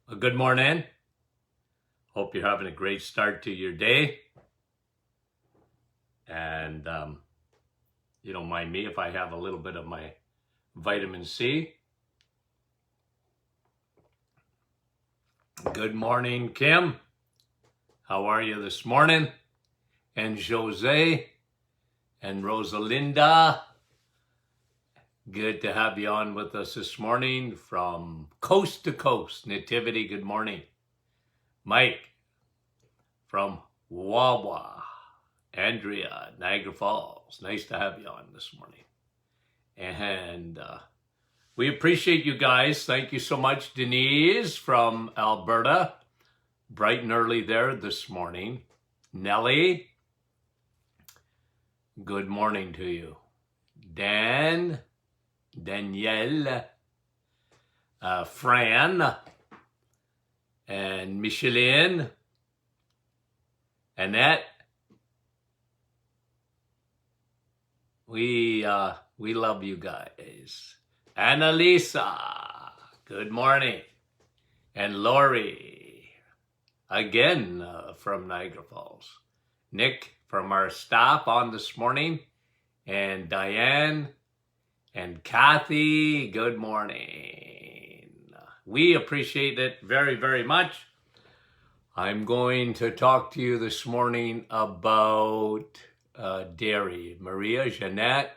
Well, good morning. Hope you're having a great start to your day. And you don't mind me if I have a little bit of my vitamin C. Good morning, Kim. How are you this morning? And Jose and Rosalinda. Good to have you on with us this morning from coast to coast. Nativity, good morning. Mike from Wawa. Andrea, Niagara Falls. Nice to have you on this morning. And we appreciate you guys. Thank you so much. Denise from Alberta. Bright and early there this morning. Nellie, good morning to you. Dan, Danielle, Fran, and Micheline, Annette. We love you guys. Annalisa, good morning. And Lori, again from Niagara Falls. Nick from our staff on this morning. And Diane and Kathy, good morning. We appreciate it very, very much. I'm going to talk to you this morning about dairy. Maria, Jeanette,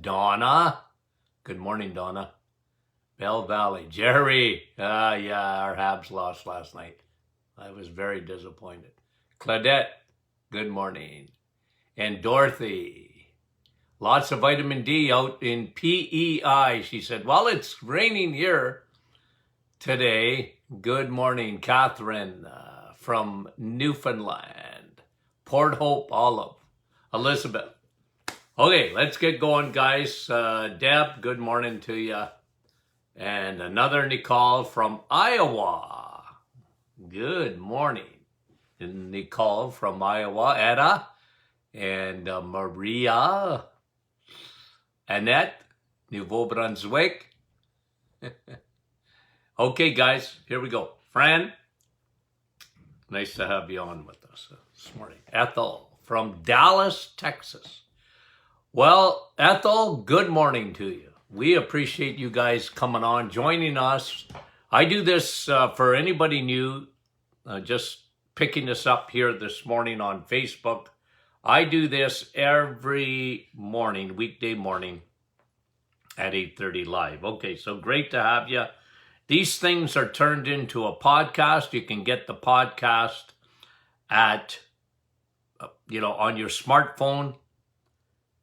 Donna. Good morning, Donna. Bell Valley. Jerry. Yeah, our Habs lost last night. I was very disappointed. Claudette. Good morning. And Dorothy. Lots of vitamin D out in PEI. She said, well, it's raining here today. Good morning, Catherine from Newfoundland. Port Hope, Olive. Elizabeth. Okay, let's get going, guys. Deb, good morning to you. And another Nicole from Iowa. Good morning. And Nicole from Iowa. Etta and Maria. Annette, Nouveau-Brunswick. Okay, guys, here we go. Fran, nice to have you on with us this morning. Ethel from Dallas, Texas. Well, Ethel, good morning to you. We appreciate you guys coming on, joining us. I do this for anybody new, just picking this up here this morning on Facebook. I do this every morning, weekday morning at 8:30 live. Okay, so great to have you. These things are turned into a podcast. You can get the podcast at, on your smartphone.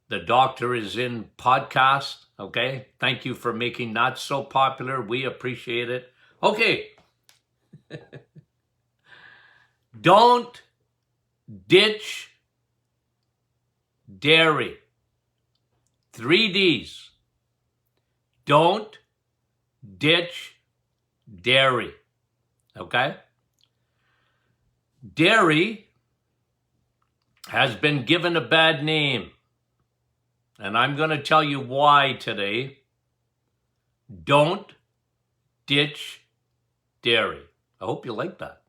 The Doctor is in podcast. Okay, thank you for making that so popular. We appreciate it. Okay. Don't ditch dairy. 3 Ds. Don't ditch dairy. Okay? Dairy has been given a bad name. And I'm going to tell you why today. Don't ditch dairy. I hope you like that.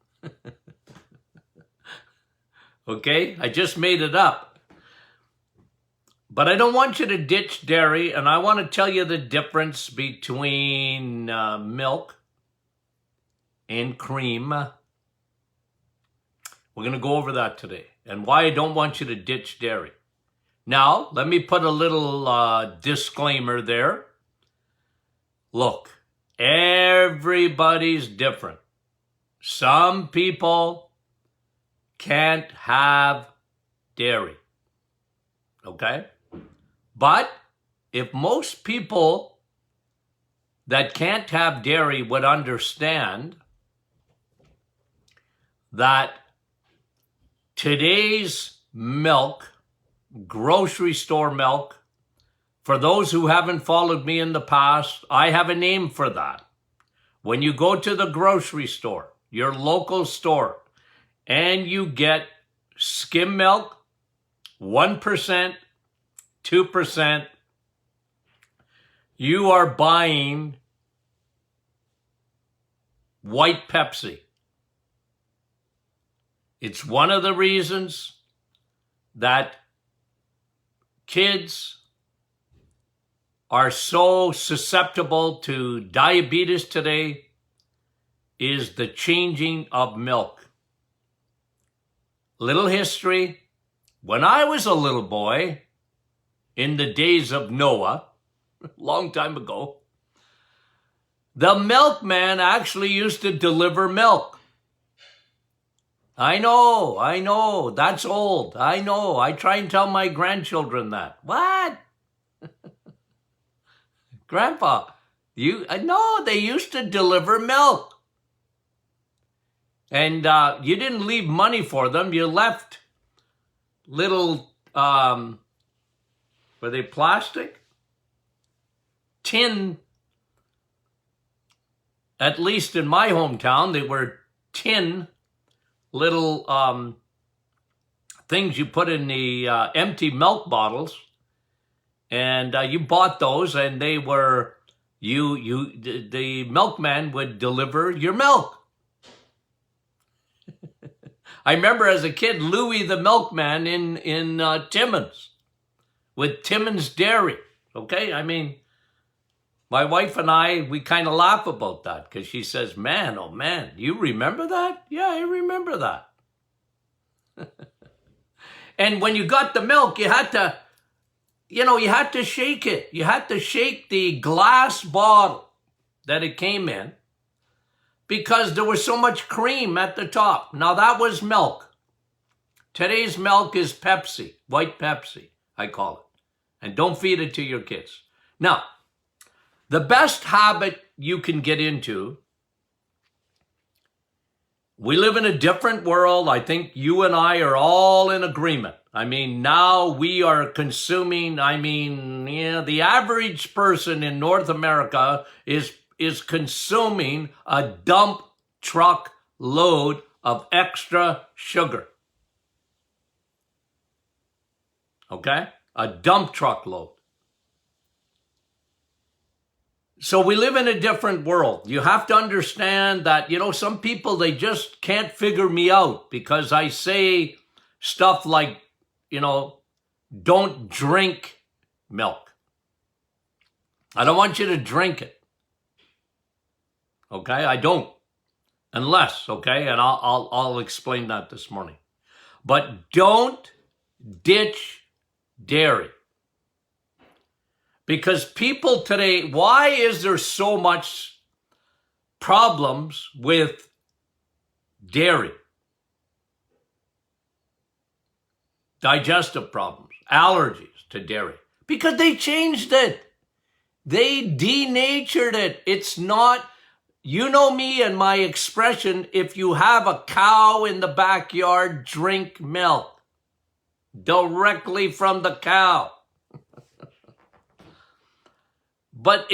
Okay? I just made it up. But I don't want you to ditch dairy, and I want to tell you the difference between milk and cream. We're going to go over that today, and why I don't want you to ditch dairy. Now, let me put a little disclaimer there. Look, everybody's different. Some people can't have dairy. Okay? But if most people that can't have dairy would understand that today's milk, grocery store milk, for those who haven't followed me in the past, I have a name for that. When you go to the grocery store, your local store, and you get skim milk, 1%, 2%, you are buying white Pepsi. It's one of the reasons that kids are so susceptible to diabetes today is the changing of milk. Little history. When I was a little boy, in the days of Noah, a long time ago, the milkman actually used to deliver milk. I know, that's old. I know, I try and tell my grandchildren that. What? Grandpa, no, they used to deliver milk. And you didn't leave money for them. You left little, were they plastic? Tin. At least in my hometown, they were tin little things you put in the empty milk bottles. And you bought those, and they were, the milkman would deliver your milk. I remember as a kid, Louis the milkman in Timmins, with Timmins Dairy, okay? I mean, my wife and I, we kind of laugh about that, because she says, man, oh man, you remember that? Yeah, I remember that. And when you got the milk, you had to, you had to shake it. You had to shake the glass bottle that it came in because there was so much cream at the top. Now that was milk. Today's milk is Pepsi, white Pepsi, I call it. And don't feed it to your kids. Now, the best habit you can get into, we live in a different world. I think you and I are all in agreement. I mean, now we are consuming, the average person in North America is consuming a dump truck load of extra sugar. Okay? A dump truck load. So we live in a different world. You have to understand that, some people, they just can't figure me out because I say stuff like, don't drink milk. I don't want you to drink it. Okay? I don't. Unless, okay? And I'll explain that this morning. But don't ditch dairy. Because people today, why is there so much problems with dairy? Digestive problems, allergies to dairy. Because they changed it. They denatured it. It's not, you know me and my expression, if you have a cow in the backyard, drink milk. Directly from the cow. But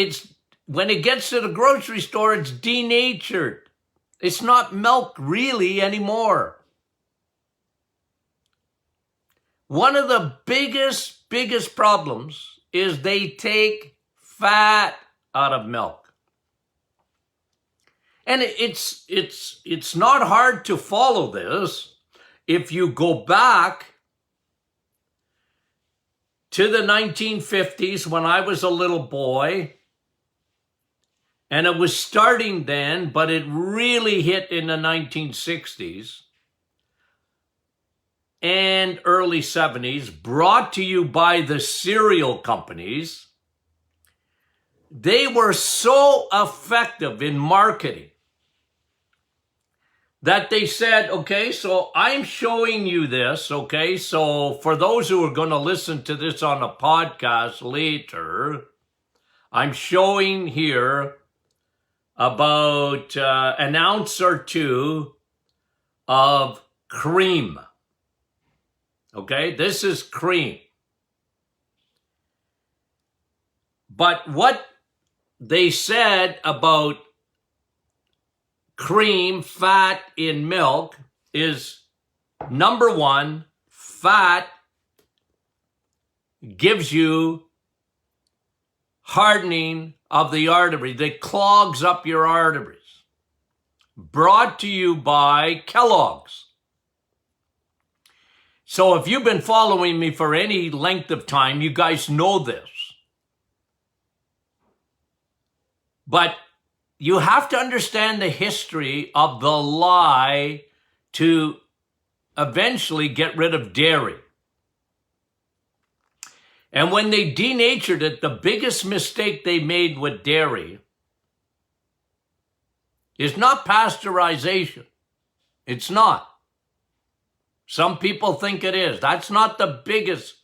when it gets to the grocery store, it's denatured. It's not milk really anymore. One of the biggest problems is they take fat out of milk. And it's not hard to follow this if you go back to the 1950s when I was a little boy. And it was starting then, but it really hit in the 1960s and early 70s, brought to you by the cereal companies. They were so effective in marketing that they said, okay, so I'm showing you this, okay? So for those who are going to listen to this on a podcast later, I'm showing here about an ounce or two of cream. Okay, this is cream. But what they said about cream, fat in milk is, number one, fat gives you hardening of the artery. That clogs up your arteries. brought to you by Kellogg's. So if you've been following me for any length of time, you guys know this. But you have to understand the history of the lie to eventually get rid of dairy. And when they denatured it, the biggest mistake they made with dairy is not pasteurization. It's not. Some people think it is. That's not the biggest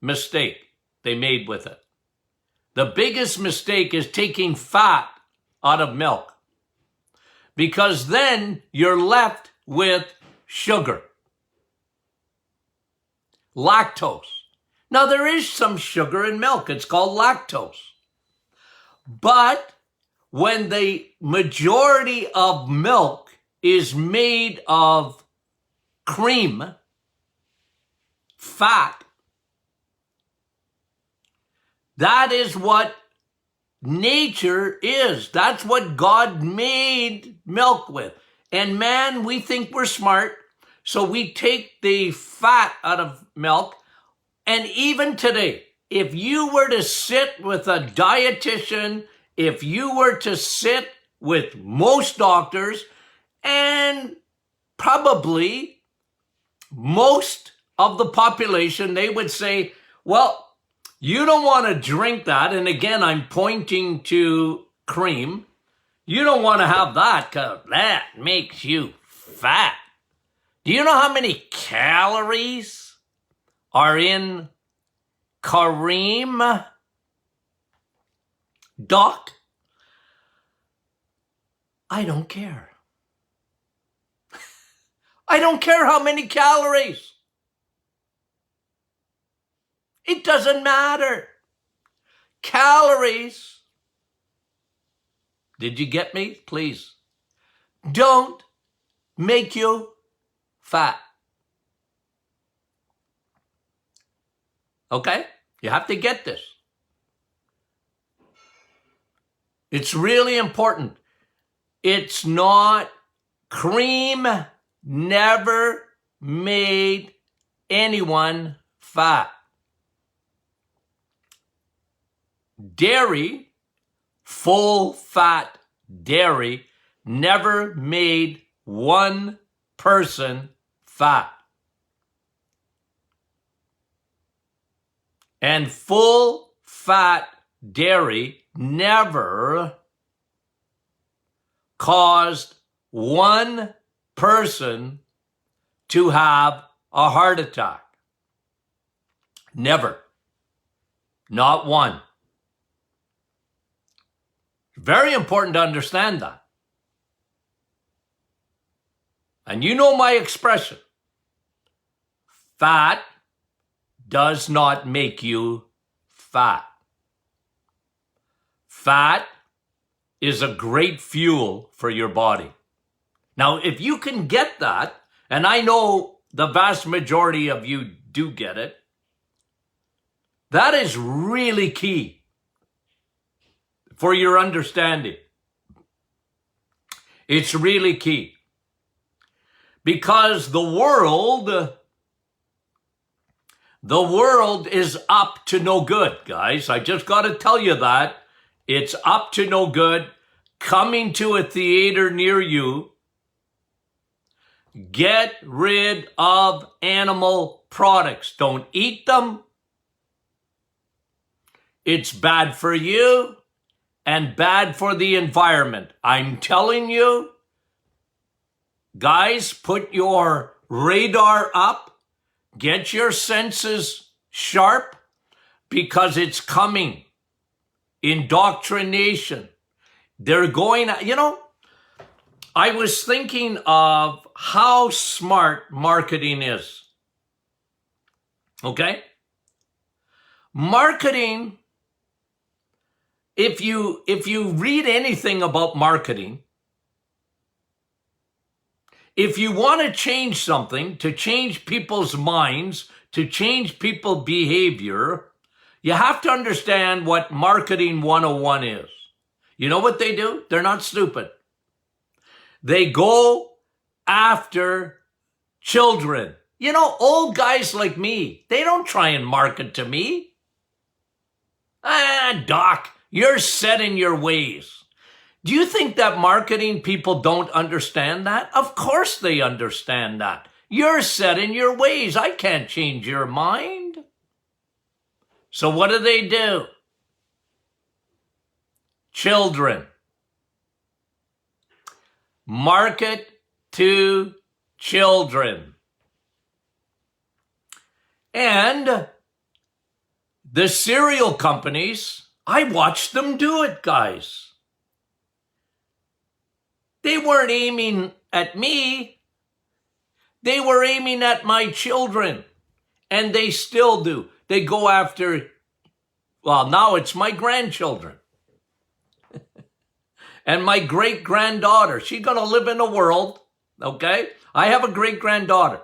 mistake they made with it. The biggest mistake is taking fat out of milk, because then you're left with sugar, lactose. Now, there is some sugar in milk. It's called lactose. But when the majority of milk is made of cream, fat, that is what nature is. That's what God made milk with. And man, we think we're smart, so we take the fat out of milk. And even today, if you were to sit with a dietitian, if you were to sit with most doctors, and probably most of the population, they would say, well, you don't want to drink that. And again, I'm pointing to cream. You don't want to have that because that makes you fat. Do you know how many calories are in cream, Doc? I don't care. I don't care how many calories. It doesn't matter. Calories, did you get me? Please, don't make you fat. Okay? You have to get this. It's really important. It's not, cream never made anyone fat. Dairy, full fat dairy, never made one person fat. And full fat dairy never caused one person to have a heart attack. Never. Not one. Very important to understand that. And you know my expression. Fat does not make you fat. Fat is a great fuel for your body. Now, if you can get that, and I know the vast majority of you do get it, that is really key for your understanding. It's really key. Because the world is up to no good, guys. I just got to tell you that. It's up to no good. Coming to a theater near you. Get rid of animal products. Don't eat them. It's bad for you and bad for the environment. I'm telling you, guys, put your radar up. Get your senses sharp, because it's coming. Indoctrination. They're going, I was thinking of how smart marketing is. Okay? Marketing, if you read anything about marketing, if you want to change something, to change people's minds, to change people's behavior, you have to understand what marketing 101 is. You know what they do? They're not stupid. They go after children. You know, old guys like me, they don't try and market to me. Doc, you're set in your ways. Do you think that marketing people don't understand that? Of course they understand that. You're set in your ways. I can't change your mind. So what do? Children. Market to children. And the cereal companies, I watched them do it, guys. They weren't aiming at me. They were aiming at my children. And they still do. They go after, well, now it's my grandchildren. And my great-granddaughter. She's going to live in a world, okay? I have a great-granddaughter.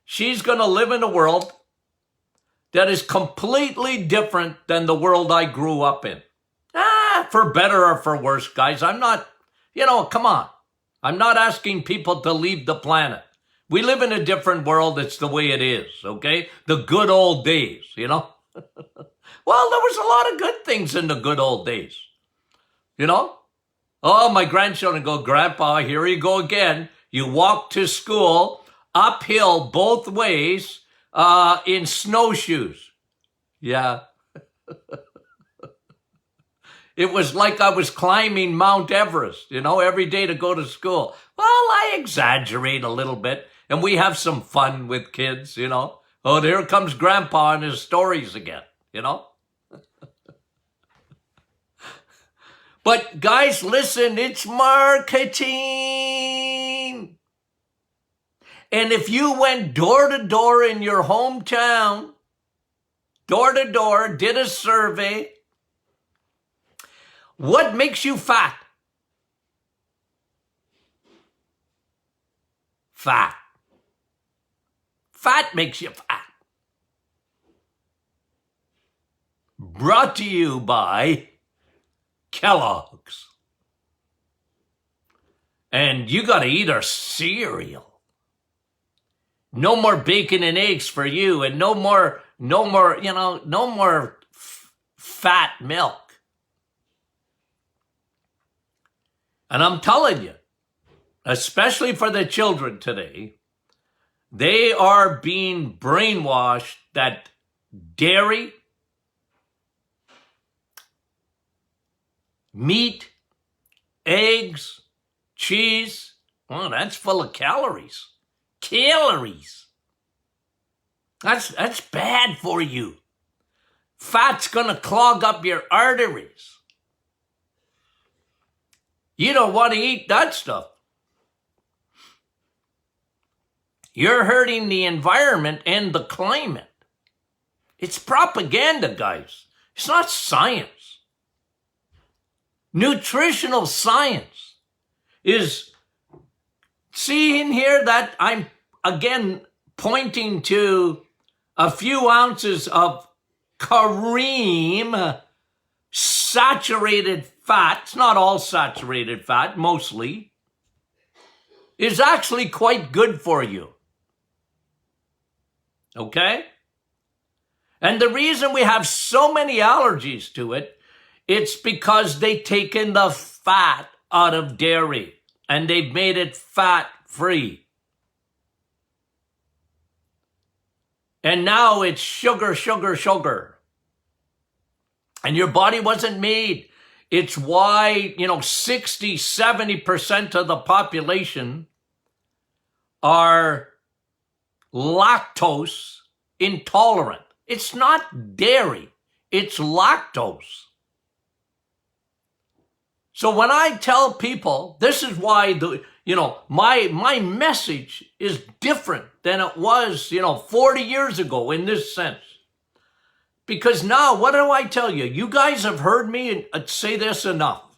She's going to live in a world that is completely different than the world I grew up in. For better or for worse, guys. I'm not, come on. I'm not asking people to leave the planet. We live in a different world. It's the way it is, okay? The good old days, Well, there was a lot of good things in the good old days, Oh, my grandchildren go, Grandpa, here you go again. You walk to school uphill both ways in snowshoes. Yeah. It was like I was climbing Mount Everest, every day to go to school. Well, I exaggerate a little bit, and we have some fun with kids, Oh, there comes Grandpa and his stories again, But guys, listen, it's marketing. And if you went door to door in your hometown, door to door, did a survey, what makes you fat? Fat. Fat makes you fat. Brought to you by Kellogg's. And you got to eat our cereal. No more bacon and eggs for you, and no more fat milk. And I'm telling you, especially for the children today, they are being brainwashed that dairy, meat, eggs, cheese, well, that's full of calories. Calories. That's bad for you. Fat's gonna clog up your arteries. You don't want to eat that stuff. You're hurting the environment and the climate. It's propaganda, guys. It's not science. Nutritional science is seeing here that I'm again pointing to a few ounces of Kareem saturated fat. It's not all saturated fat, mostly. Is actually quite good for you. Okay? And the reason we have so many allergies to it, it's because they've taken the fat out of dairy and they've made it fat-free. And now it's sugar, sugar, sugar. And your body wasn't made. It's why, 60, 70% of the population are lactose intolerant. It's not dairy, it's lactose. So when I tell people, this is why my message is different than it was, 40 years ago in this sense. Because now, what do I tell you? You guys have heard me say this enough.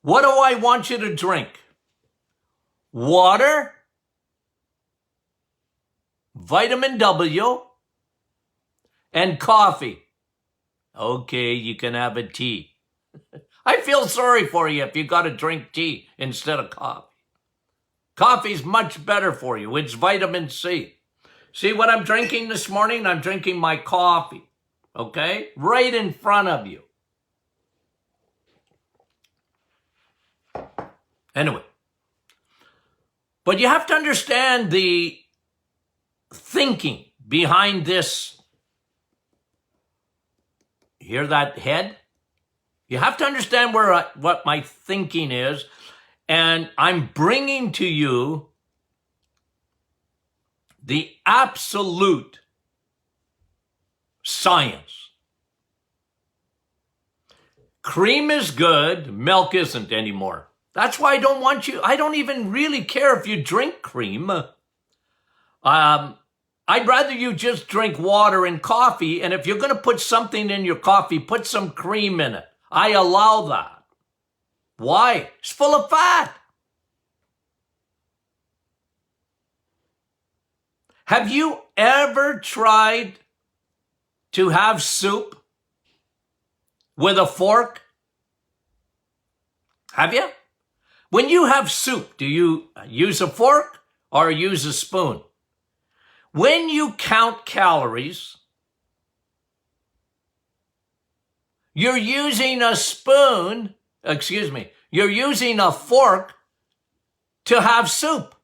What do I want you to drink? Water, vitamin W, and coffee. Okay, you can have a tea. I feel sorry for you if you got to drink tea instead of coffee. Coffee's much better for you. It's vitamin C. See what I'm drinking this morning? I'm drinking my coffee, okay? Right in front of you. Anyway, but you have to understand the thinking behind this. Hear that head? You have to understand what my thinking is, and I'm bringing to you the absolute science. Cream is good, milk isn't anymore. That's why I don't even really care if you drink cream. I'd rather you just drink water and coffee, and if you're going to put something in your coffee, put some cream in it. I allow that. Why? It's full of fat. Have you ever tried to have soup with a fork? Have you? When you have soup, do you use a fork or use a spoon? When you count calories, you're using a you're using a fork to have soup.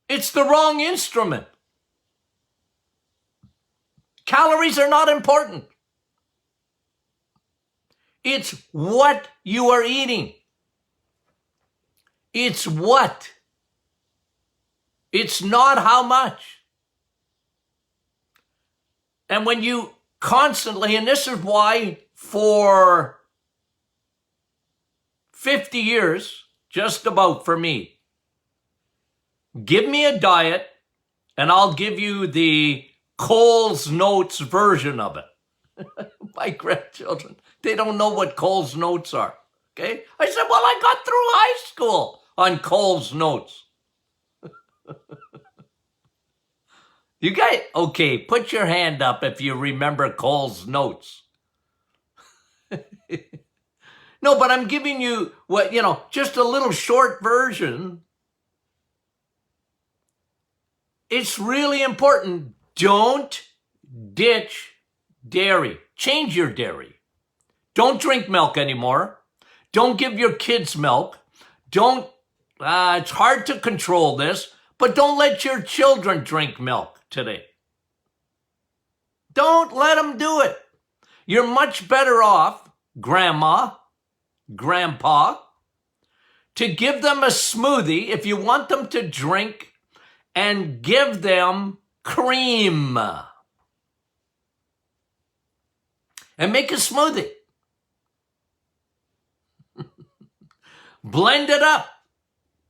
It's the wrong instrument. Calories are not important. It's what you are eating. It's what. It's not how much. And when you constantly, and this is why for 50 years, just about for me, give me a diet and I'll give you the Coles Notes version of it. My grandchildren, they don't know what Coles Notes are. Okay? I said, well, I got through high school on Coles Notes. You guys, okay, put your hand up if you remember Coles Notes. No, but I'm giving you just a little short version. It's really important. Don't ditch dairy. Change your dairy. Don't drink milk anymore. Don't give your kids milk. It's hard to control this, but don't let your children drink milk today. Don't let them do it. You're much better off, grandma, grandpa, to give them a smoothie if you want them to drink, and give them cream. And make a smoothie. Blend it up.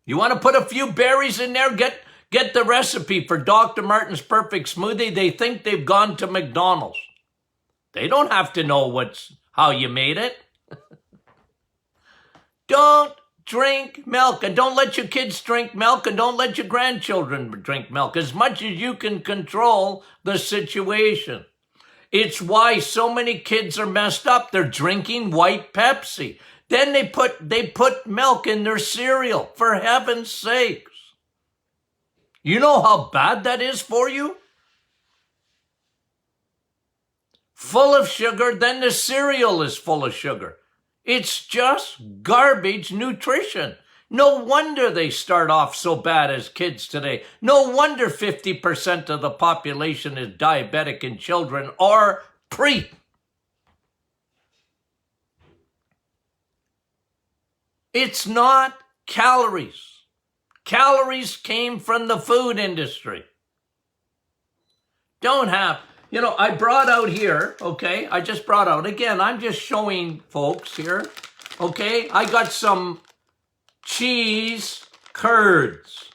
You want to put a few berries in there? Get the recipe for Dr. Martin's Perfect Smoothie. They think they've gone to McDonald's. They don't have to know how you made it. Don't drink milk, and don't let your kids drink milk, and don't let your grandchildren drink milk, as much as you can control the situation. It's why so many kids are messed up. They're drinking white Pepsi. Then they put milk in their cereal, for heaven's sakes. You know how bad that is for you? Full of sugar, then the cereal is full of sugar. It's just garbage nutrition. No wonder they start off so bad as kids today. No wonder 50% of the population is diabetic in children or pre. It's not calories. Calories came from the food industry. I brought out here, okay? I just brought out, again, I'm just showing folks here, okay? I got some cheese curds,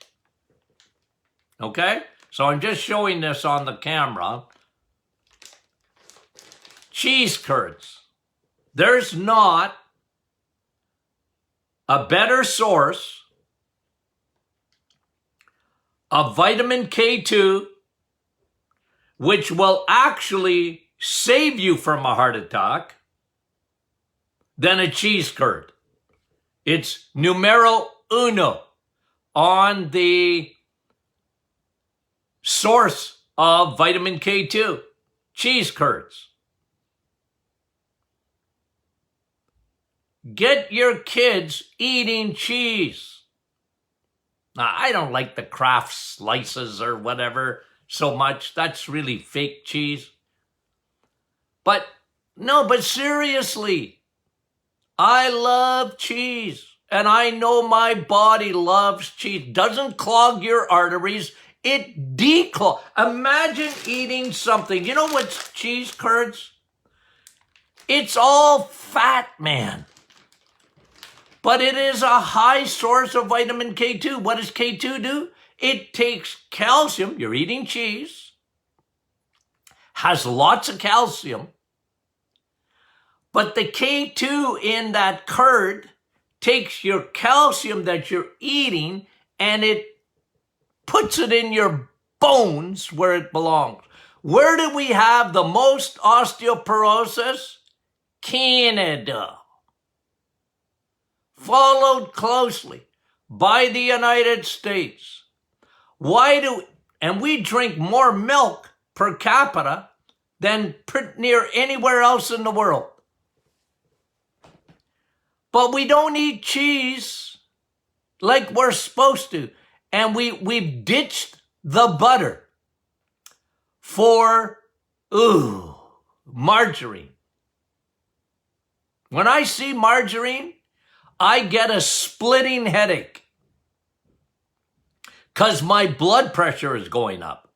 okay? So I'm just showing this on the camera. Cheese curds. There's not a better source of vitamin K2, which will actually save you from a heart attack, than a cheese curd. It's numero uno on the source of vitamin K2, cheese curds. Get your kids eating cheese. Now, I don't like the Kraft slices or whatever so much. That's really fake cheese. But seriously, I love cheese. And I know my body loves cheese. Doesn't clog your arteries. It declogs. Imagine eating something. You know what's cheese curds? It's all fat, man. But it is a high source of vitamin K2. What does K2 do? It takes calcium. You're eating cheese. Has lots of calcium. But the K2 in that curd takes your calcium that you're eating and it puts it in your bones where it belongs. Where do we have the most osteoporosis? Canada. Followed closely by the United States. And we drink more milk per capita than pretty near anywhere else in the world. But we don't eat cheese like we're supposed to. And we've ditched the butter for, margarine. When I see margarine, I get a splitting headache because my blood pressure is going up.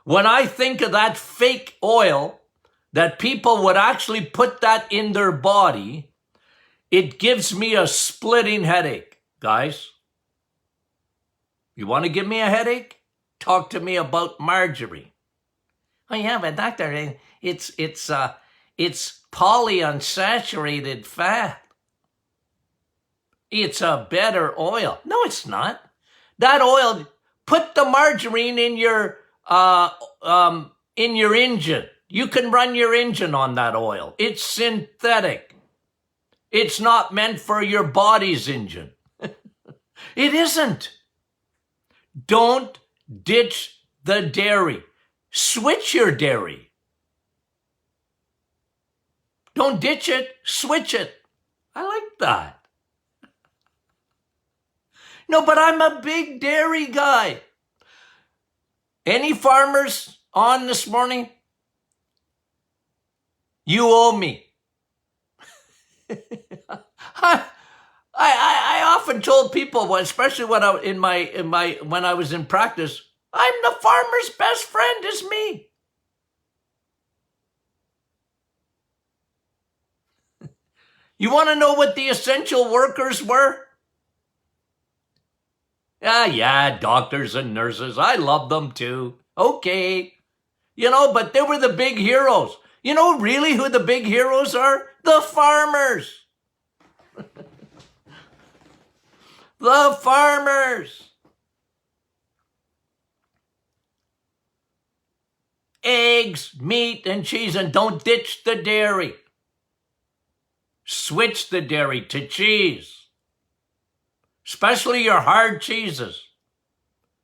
When I think of that fake oil, that people would actually put that in their body, it gives me a splitting headache. Guys, you want to give me a headache? Talk to me about margarine. Oh yeah, but doctor, it's polyunsaturated fat. It's a better oil. No, it's not. That oil, put the margarine in your engine. You can run your engine on that oil. It's synthetic. It's not meant for your body's engine. It isn't. Don't ditch the dairy. Switch your dairy. Don't ditch it, switch it. I like that. No, but I'm a big dairy guy. Any farmers on this morning? You owe me. I often told people, especially when I was in practice, I'm the farmer's best friend is me. You want to know what the essential workers were? Yeah, doctors and nurses. I love them too. Okay. But they were the big heroes. You know really who the big heroes are? The farmers. The farmers. Eggs, meat, and cheese, and don't ditch the dairy. Switch the dairy to cheese, especially your hard cheeses.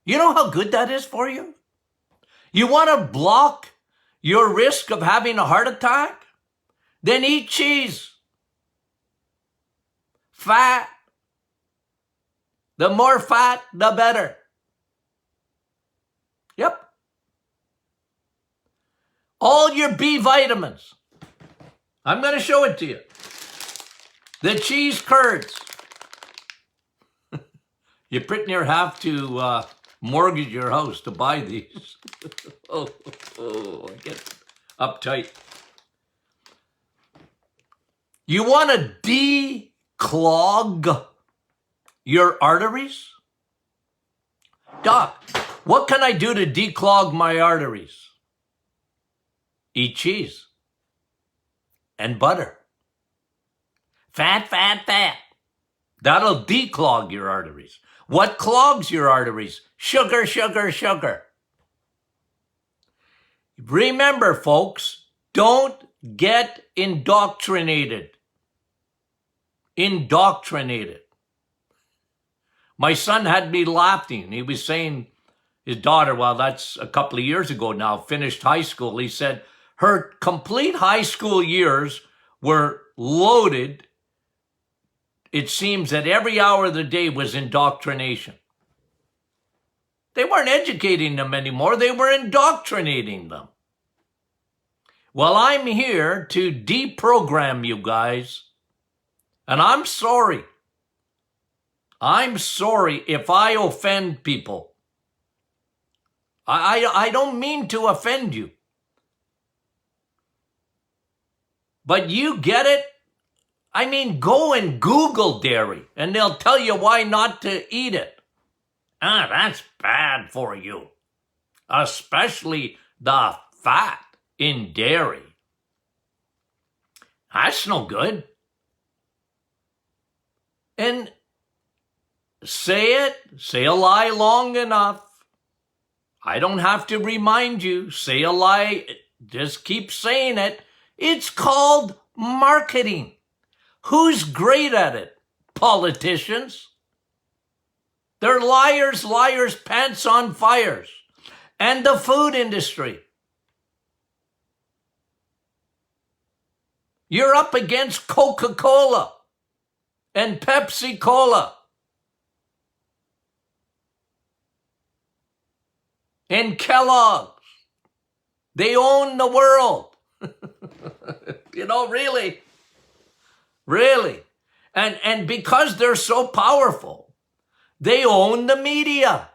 You know how good that is for you? You want to block your risk of having a heart attack? Then eat cheese. Fat. The more fat, the better. Yep. All your B vitamins. I'm going to show it to you. The cheese curds. You pretty near have to mortgage your house to buy these. I get uptight. You want to declog your arteries? Doc, what can I do to declog my arteries? Eat cheese and butter. Fat, fat, fat. That'll declog your arteries. What clogs your arteries? Sugar, sugar, sugar. Remember, folks, don't get indoctrinated. Indoctrinated. My son had me laughing. He was saying, his daughter, well, that's a couple of years ago now, finished high school. He said her complete high school years were loaded. It seems that every hour of the day was indoctrination. They weren't educating them anymore. They were indoctrinating them. Well, I'm here to deprogram you guys. And I'm sorry. I'm sorry if I offend people. I don't mean to offend you. But you get it? I mean, go and Google dairy, and they'll tell you why not to eat it. That's bad for you. Especially the fat in dairy. That's no good. And say a lie long enough. I don't have to remind you. Say a lie, just keep saying it. It's called marketing. Who's great at it? Politicians. They're liars, liars, pants on fires. And the food industry. You're up against Coca-Cola and Pepsi-Cola and Kellogg's. They own the world. Really. Really. And because they're so powerful, they own the media.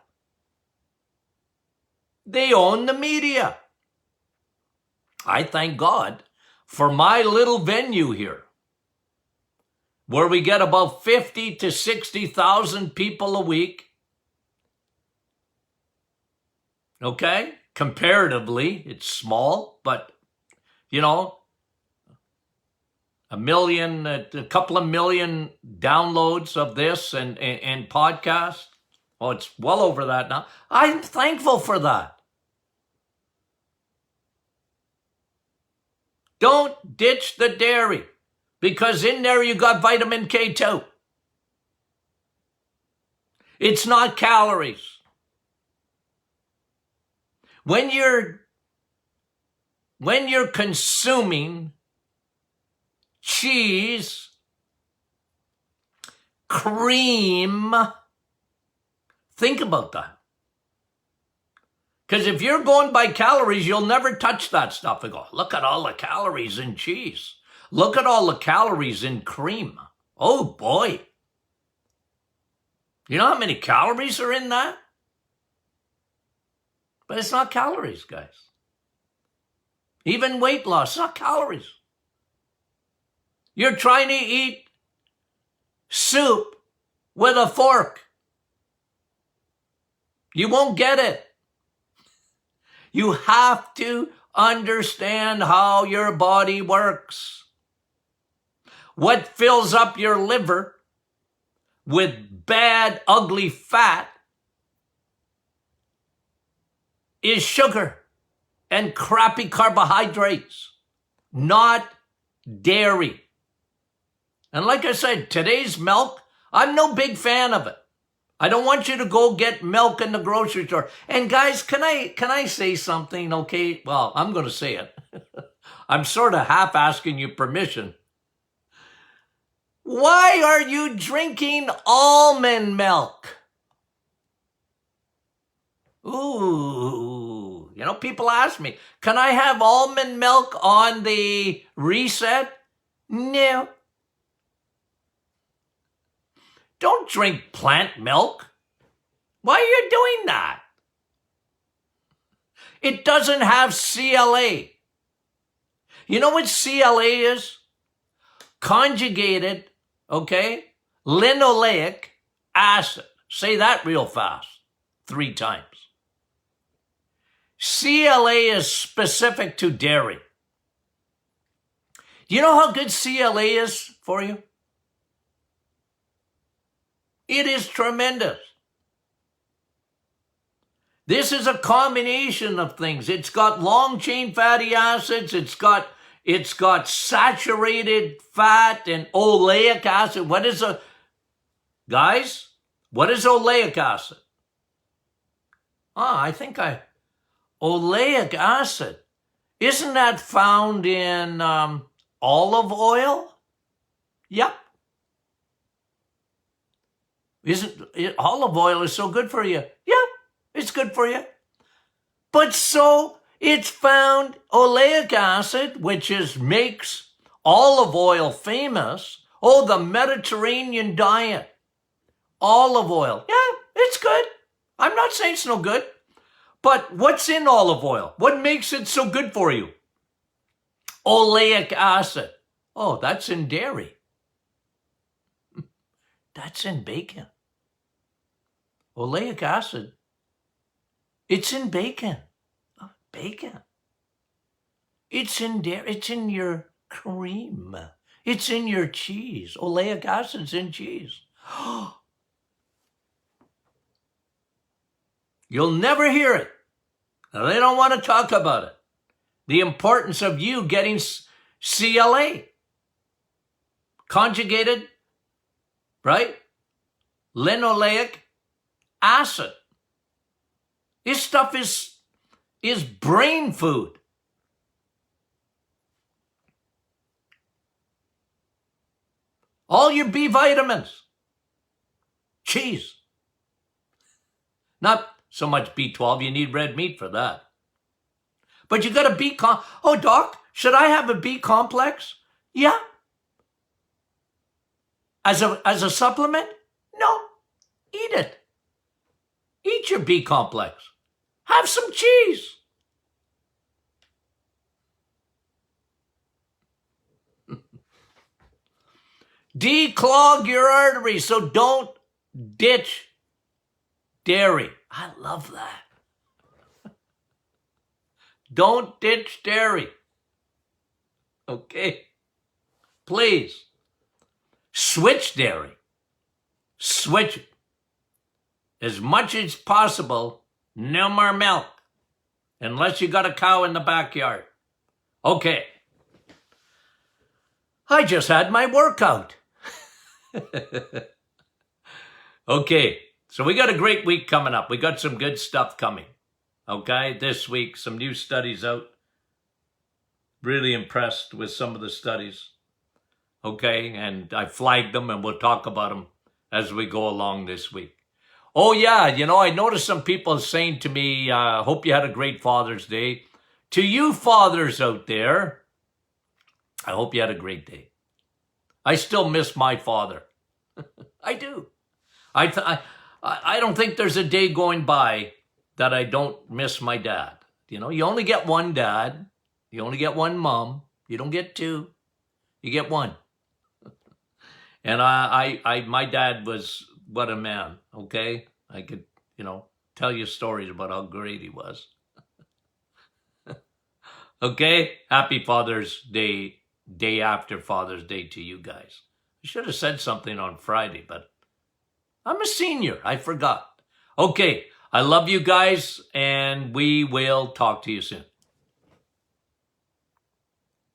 They own the media. I thank God for my little venue here, where we get about 50 to 60,000 people a week. Okay? Comparatively, it's small, but, a couple of million downloads of this and podcast. Oh, it's well over that now. I'm thankful for that. Don't ditch the dairy, because in there you got vitamin K2. It's not calories. When you're consuming cheese, cream, think about that. Because if you're going by calories, you'll never touch that stuff and go, look at all the calories in cheese. Look at all the calories in cream. Oh, boy. You know how many calories are in that? But it's not calories, guys. Even weight loss, it's not calories. You're trying to eat soup with a fork. You won't get it. You have to understand how your body works. What fills up your liver with bad, ugly fat is sugar and crappy carbohydrates, not dairy. And like I said, today's milk, I'm no big fan of it. I don't want you to go get milk in the grocery store. And guys, can I say something, okay? Well, I'm going to say it. I'm sort of half asking you permission. Why are you drinking almond milk? Ooh, people ask me, can I have almond milk on the reset? No. Don't drink plant milk. Why are you doing that? It doesn't have CLA. You know what CLA is? Conjugated, linoleic acid. Say that real fast, 3 times. CLA is specific to dairy. Do you know how good CLA is for you? It is tremendous. This is a combination of things. It's got long chain fatty acids. It's got It's got saturated fat and oleic acid. What is guys, what is oleic acid? Oleic acid. Isn't that found in olive oil? Yep. Olive oil is so good for you? Yeah, it's good for you. But so it's found oleic acid, which makes olive oil famous. Oh, the Mediterranean diet. Olive oil. Yeah, it's good. I'm not saying it's no good. But what's in olive oil? What makes it so good for you? Oleic acid. Oh, that's in dairy. That's in bacon. Oleic acid. It's in bacon. Oh, bacon. It's in dairy. It's in your cream. It's in your cheese. Oleic acid's in cheese. You'll never hear it. They don't want to talk about it. The importance of you getting CLA. Conjugated, right? Linoleic acid. This stuff is brain food. All your B vitamins. Cheese. Not so much B12, you need red meat for that. But you got a B oh, doc, should I have a B complex? Yeah. As a supplement? No. Eat it. Eat your B complex. Have some cheese. Declog your arteries, so don't ditch dairy. I love that. Don't ditch dairy. Okay? Please. Switch dairy. Switch it. As much as possible, no more milk. Unless you got a cow in the backyard. Okay. I just had my workout. Okay. So we got a great week coming up. We got some good stuff coming. Okay, this week, some new studies out. Really impressed with some of the studies. Okay, and I flagged them and we'll talk about them as we go along this week. Oh yeah, I noticed some people saying to me, hope you had a great Father's Day. To you fathers out there, I hope you had a great day. I still miss my father. I do. I don't think there's a day going by that I don't miss my dad. You only get one dad. You only get one mom. You don't get two. You get one. And my dad was what a man, okay? I could, tell you stories about how great he was. Okay? Happy Father's Day, day after Father's Day to you guys. I should have said something on Friday, but I'm a senior. I forgot. Okay. I love you guys, and we will talk to you soon.